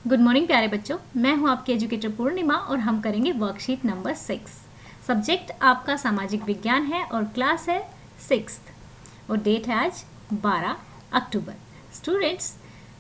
Good morning प्यारे बच्चों, मैं हूं आपकी एजुकेटर पूर्णिमा और हम करेंगे वर्कशीट नंबर 6। सब्जेक्ट आपका सामाजिक विज्ञान है और क्लास है 6th और डेट है आज 12 अक्टूबर। स्टूडेंट्स,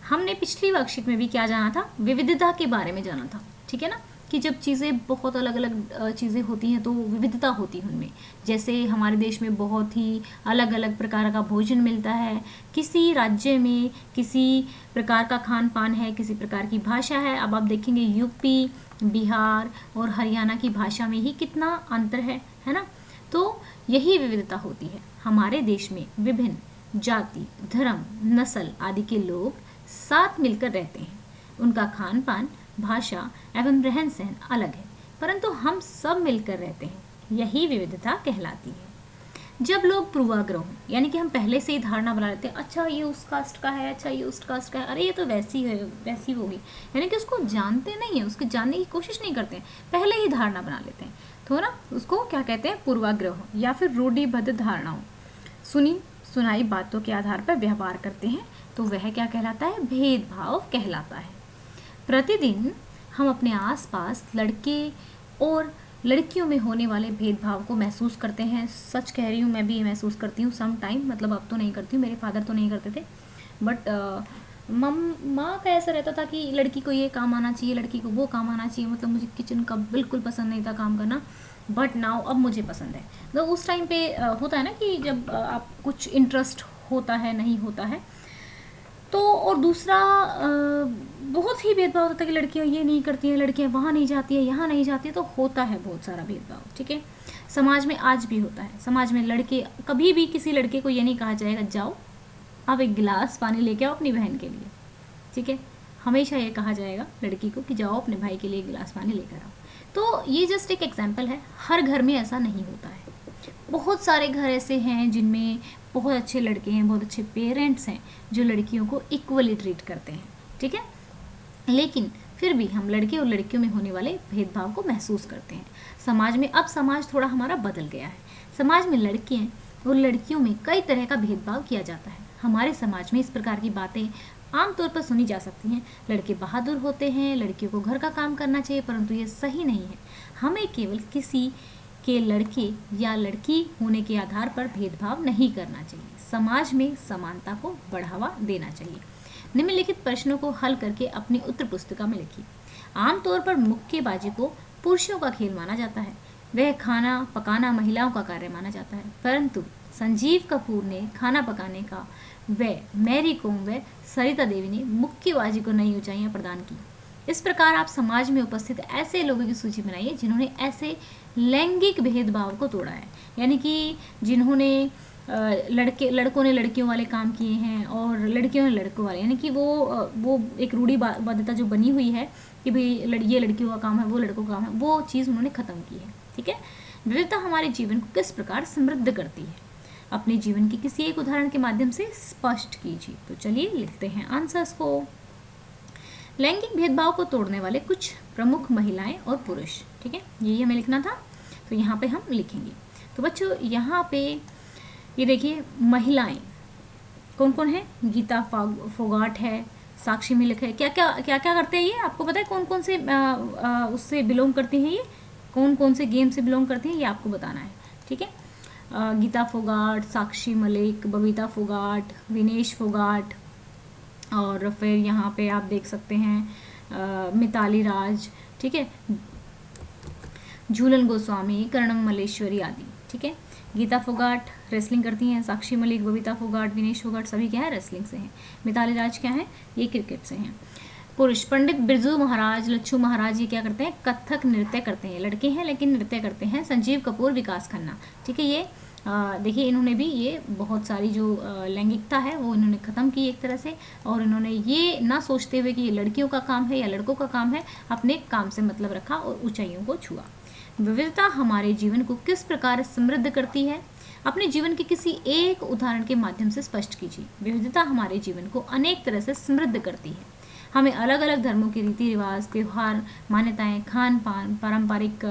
हमने पिछली वर्कशीट में भी क्या जाना था? विविधता के बारे में जाना था, ठीक है ना, कि जब चीज़ें बहुत अलग अलग चीज़ें होती हैं तो विविधता होती है उनमें। जैसे हमारे देश में बहुत ही अलग अलग प्रकार का भोजन मिलता है, किसी राज्य में किसी प्रकार का खान पान है, किसी प्रकार की भाषा है। अब आप देखेंगे यूपी, बिहार और हरियाणा की भाषा में ही कितना अंतर है ना। तो यही विविधता होती है। हमारे देश में विभिन्न जाति, धर्म, नस्ल आदि के लोग साथ मिलकर रहते हैं। उनका खान पान, भाषा एवं रहन सहन अलग है, परंतु हम सब मिलकर रहते हैं। यही विविधता कहलाती है। जब लोग पूर्वाग्रह यानी कि हम पहले से ही धारणा बना लेते हैं, अच्छा ये उस कास्ट का है, अच्छा ये उस कास्ट का है, अरे ये तो वैसी है, वैसी होगी, यानी कि उसको जानते नहीं है, उसके जानने की कोशिश नहीं करते हैं, पहले ही धारणा बना लेते हैं। तो ना उसको क्या कहते हैं? पूर्वाग्रह या फिर रूढ़िबद्ध धारणाओं। सुनी सुनाई बातों के आधार पर व्यवहार करते हैं, तो वह क्या कहलाता है? भेदभाव कहलाता है। प्रतिदिन हम अपने आसपास लड़के और लड़कियों में होने वाले भेदभाव को महसूस करते हैं। सच कह रही हूँ, मैं भी महसूस करती हूँ सम टाइम, मतलब अब तो नहीं करती हूँ, मेरे फादर तो नहीं करते थे, बट माँ का ऐसा रहता था कि लड़की को ये काम आना चाहिए, लड़की को वो काम आना चाहिए। मतलब मुझे किचन का बिल्कुल पसंद नहीं था काम करना, बट नाउ अब मुझे पसंद है। तो उस टाइम पे होता है ना कि जब आप कुछ इंटरेस्ट होता है, नहीं होता है तो। और दूसरा बहुत ही भेदभाव होता है कि लड़कियां ये नहीं करती हैं, लड़कियां वहाँ नहीं जाती हैं, यहाँ नहीं जाती है, तो होता है बहुत सारा भेदभाव, ठीक है। समाज में आज भी होता है। समाज में लड़के, कभी भी किसी लड़के को ये नहीं कहा जाएगा जाओ आप एक गिलास पानी लेके आओ अपनी बहन के लिए, ठीक है। हमेशा ये कहा जाएगा लड़की को कि जाओ अपने भाई के लिए एक गिलास पानी लेकर आओ। तो ये जस्ट एक एग्जाम्पल है, हर घर में ऐसा नहीं होता है। बहुत सारे घर ऐसे हैं जिनमें बहुत अच्छे लड़के हैं, बहुत अच्छे पेरेंट्स हैं जो लड़कियों को इक्वली ट्रीट करते हैं, ठीक है। लेकिन फिर भी हम लड़के और लड़कियों में होने वाले भेदभाव को महसूस करते हैं। समाज में अब समाज थोड़ा हमारा बदल गया है। समाज में लड़के हैं और लड़कियों में कई तरह का भेदभाव किया जाता है। हमारे समाज में इस प्रकार की बातें आमतौर पर सुनी जा सकती हैं। लड़के बहादुर होते हैं, लड़कियों को घर का काम करना चाहिए, परंतु ये सही नहीं है। हमें केवल किसी के लड़के या लड़की होने के आधार पर भेदभाव नहीं करना चाहिए। समाज में समानता को बढ़ावा देना चाहिए। निम्नलिखित प्रश्नों को हल करके अपनी उत्तर पुस्तिका में लिखिए। आमतौर पर मुक्केबाजी को पुरुषों का खेल माना जाता है। वह खाना पकाना महिलाओं का कार्य माना जाता है, परंतु संजीव कपूर ने खाना पकाने का, व मैरी कॉम व सरिता देवी ने मुक्केबाजी को नई ऊंचाइयां प्रदान की। इस प्रकार आप समाज में उपस्थित ऐसे लोगों की सूची बनाइए जिन्होंने ऐसे लैंगिक भेदभाव को तोड़ा है, यानी कि जिन्होंने लड़कों ने लड़कियों वाले काम किए हैं और लड़कियों ने लड़कों वाले, यानी कि वो एक रूढ़िबद्धता जो बनी हुई है कि भाई ये लड़कियों का काम है, वो लड़कों का काम है, वो चीज़ उन्होंने ख़त्म की है, ठीक है। विविधता हमारे जीवन को किस प्रकार समृद्ध करती है? अपने जीवन के किसी एक उदाहरण के माध्यम से स्पष्ट कीजिए। तो चलिए लिखते हैं आंसर्स को। लैंगिक भेदभाव को तोड़ने वाले कुछ प्रमुख महिलाएं और पुरुष, ठीक है, यही हमें लिखना था, तो यहाँ पे हम लिखेंगे। तो बच्चों यहाँ पे ये देखिए महिलाएं कौन कौन है? गीता फोगाट है, साक्षी मलिक है। क्या क्या करते हैं ये आपको पता है? कौन कौन से उससे बिलोंग करती हैं, ये कौन कौन से गेम से बिलोंग करती हैं, ये आपको बताना है, ठीक है। गीता फोगाट, साक्षी मलिक, बबीता फोगाट, विनेश फोगाट, और फिर यहाँ पे आप देख सकते हैं मिताली राज, ठीक है, झूलन गोस्वामी, कर्णम मल्लेश्वरी आदि, ठीक है। गीता फोगाट रेसलिंग करती हैं, साक्षी मलिक, बबीता फोगाट, विनेश फोगाट सभी क्या है? रेसलिंग से हैं। मिताली राज क्या है? ये क्रिकेट से हैं। पुरुष पंडित बिरजू महाराज, लच्छू महाराज, ये क्या करते हैं? कथक नृत्य करते हैं, लड़के हैं लेकिन नृत्य करते हैं। संजीव कपूर, विकास खन्ना, ठीक है। ये देखिए इन्होंने भी ये बहुत सारी जो लैंगिकता है वो इन्होंने ख़त्म की एक तरह से, और इन्होंने ये ना सोचते हुए कि ये लड़कियों का काम है या लड़कों का काम है, अपने काम से मतलब रखा और ऊंचाइयों को छुआ। विविधता हमारे जीवन को किस प्रकार समृद्ध करती है? अपने जीवन के किसी एक उदाहरण के माध्यम से स्पष्ट कीजिए। विविधता हमारे जीवन को अनेक तरह से समृद्ध करती है। हमें अलग अलग धर्मों के रीति रिवाज, त्यौहार, मान्यताएं, खान पान, पारंपरिक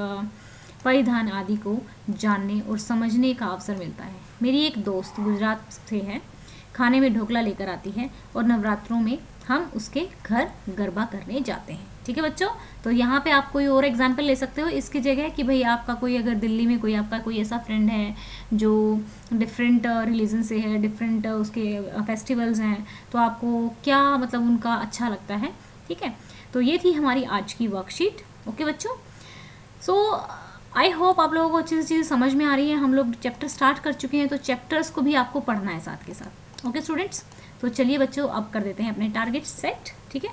परिधान आदि को जानने और समझने का अवसर मिलता है। मेरी एक दोस्त गुजरात से है, खाने में ढोकला लेकर आती है और नवरात्रों में हम उसके घर गरबा करने जाते हैं। ठीक है बच्चों, तो यहाँ पे आप कोई और एग्जाम्पल ले सकते हो इसकी जगह कि भाई आपका कोई अगर दिल्ली में कोई आपका कोई ऐसा फ्रेंड है जो डिफरेंट रिलीजन से है, डिफरेंट उसके फेस्टिवल्स हैं, तो आपको क्या मतलब उनका अच्छा लगता है। ठीक है, तो ये थी हमारी आज की वर्कशीट। ओके बच्चों, सो आई होप आप लोगों को अच्छी से चीज़ें समझ में आ रही है। हम लोग चैप्टर स्टार्ट कर चुके हैं, तो चैप्टर्स को भी आपको पढ़ना है साथ के साथ। ओके स्टूडेंट्स, तो चलिए बच्चों अब कर देते हैं अपने टारगेट सेट। ठीक है,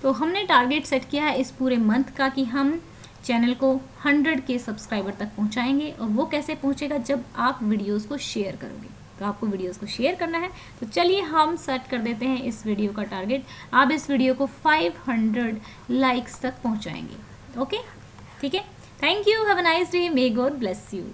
तो हमने टारगेट सेट किया है इस पूरे मंथ का कि हम चैनल को 100 के सब्सक्राइबर तक पहुंचाएंगे। और वो कैसे पहुंचेगा, जब आप वीडियोस को शेयर करोगे। तो आपको वीडियोस को शेयर करना है। तो चलिए हम सेट कर देते हैं इस वीडियो का टारगेट। आप इस वीडियो को 500 लाइक्स तक पहुंचाएंगे। ओके, ठीक है, thank you, have a nice day, may God bless you.